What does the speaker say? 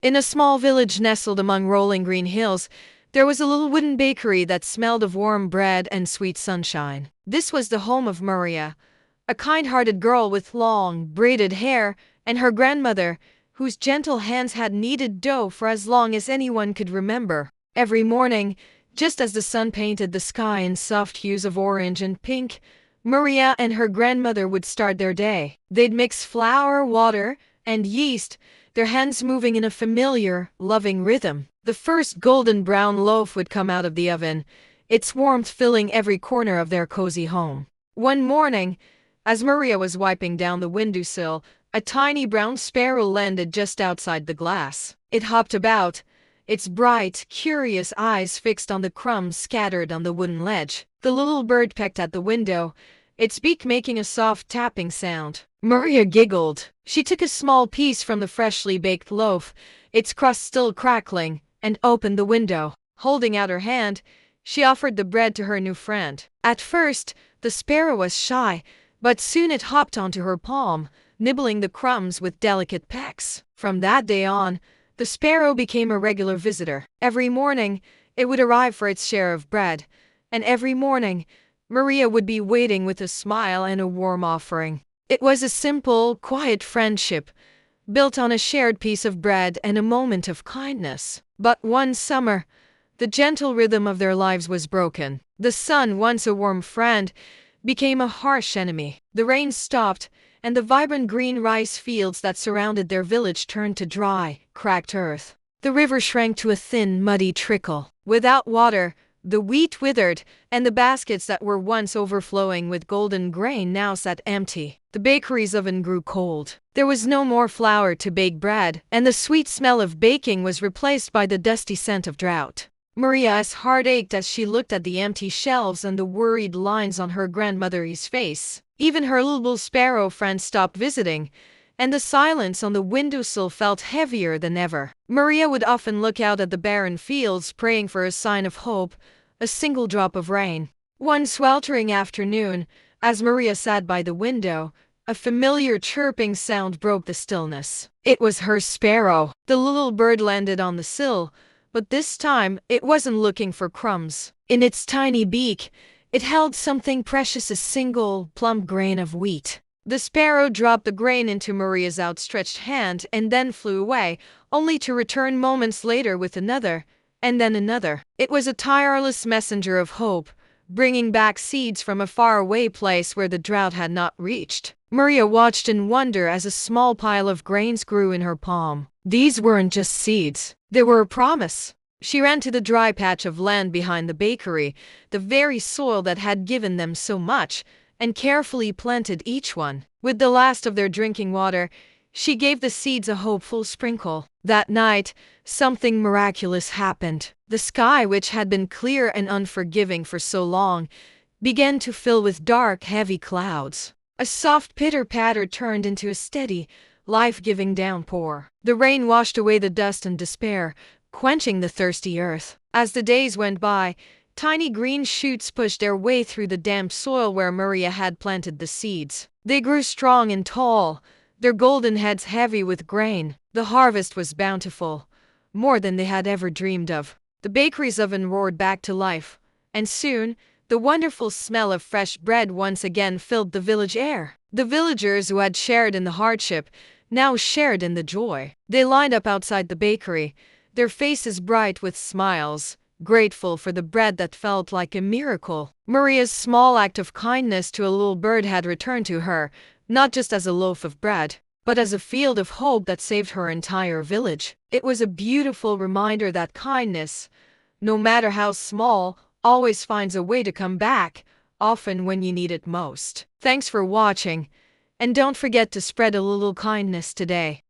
In a small village nestled among rolling green hills, there was a little wooden bakery that smelled of warm bread and sweet sunshine. This was the home of Maria, a kind-hearted girl with long, braided hair, and her grandmother, whose gentle hands had kneaded dough for as long as anyone could remember. Every morning, just as the sun painted the sky in soft hues of orange and pink, Maria and her grandmother would start their day. They'd mix flour, water, and yeast, their hands moving in a familiar, loving rhythm. The first golden brown loaf would come out of the oven, its warmth filling every corner of their cozy home. One morning, as Maria was wiping down the windowsill, a tiny brown sparrow landed just outside the glass. It hopped about, its bright, curious eyes fixed on the crumbs scattered on the wooden ledge. The little bird pecked at the window, its beak making a soft tapping sound. Maria giggled. She took a small piece from the freshly baked loaf, its crust still crackling, and opened the window. Holding out her hand, she offered the bread to her new friend. At first, the sparrow was shy, but soon it hopped onto her palm, nibbling the crumbs with delicate pecks. From that day on, the sparrow became a regular visitor. Every morning, it would arrive for its share of bread, and every morning, Maria would be waiting with a smile and a warm offering. It was a simple, quiet friendship, built on a shared piece of bread and a moment of kindness. But one summer, the gentle rhythm of their lives was broken. The sun, once a warm friend, became a harsh enemy. The rain stopped, and the vibrant green rice fields that surrounded their village turned to dry, cracked earth. The river shrank to a thin, muddy trickle. Without water, the wheat withered, and the baskets that were once overflowing with golden grain now sat empty. The bakery's oven grew cold. There was no more flour to bake bread, and the sweet smell of baking was replaced by the dusty scent of drought. Maria's heart ached as she looked at the empty shelves and the worried lines on her grandmother's face. Even her little sparrow friend stopped visiting, and the silence on the windowsill felt heavier than ever. Maria would often look out at the barren fields, praying for a sign of hope, a single drop of rain. One sweltering afternoon, as Maria sat by the window, a familiar chirping sound broke the stillness. It was her sparrow. The little bird landed on the sill, but this time it wasn't looking for crumbs. In its tiny beak, it held something precious, a single, plump grain of wheat. The sparrow dropped the grain into Maria's outstretched hand and then flew away, only to return moments later with another, and then another. It was a tireless messenger of hope, bringing back seeds from a faraway place where the drought had not reached. Maria watched in wonder as a small pile of grains grew in her palm. These weren't just seeds, they were a promise. She ran to the dry patch of land behind the bakery, the very soil that had given them so much, and carefully planted each one. With the last of their drinking water, she gave the seeds a hopeful sprinkle. That night, something miraculous happened. The sky, which had been clear and unforgiving for so long, began to fill with dark, heavy clouds. A soft pitter-patter turned into a steady, life-giving downpour. The rain washed away the dust and despair, quenching the thirsty earth. As the days went by, tiny green shoots pushed their way through the damp soil where Maria had planted the seeds. They grew strong and tall, their golden heads heavy with grain. The harvest was bountiful, more than they had ever dreamed of. The bakery's oven roared back to life, and soon, the wonderful smell of fresh bread once again filled the village air. The villagers who had shared in the hardship now shared in the joy. They lined up outside the bakery, their faces bright with smiles, grateful for the bread that felt like a miracle. Maria's small act of kindness to a little bird had returned to her, not just as a loaf of bread, but as a field of hope that saved her entire village. It was a beautiful reminder that kindness, no matter how small, always finds a way to come back, often when you need it most. Thanks for watching, and don't forget to spread a little kindness today.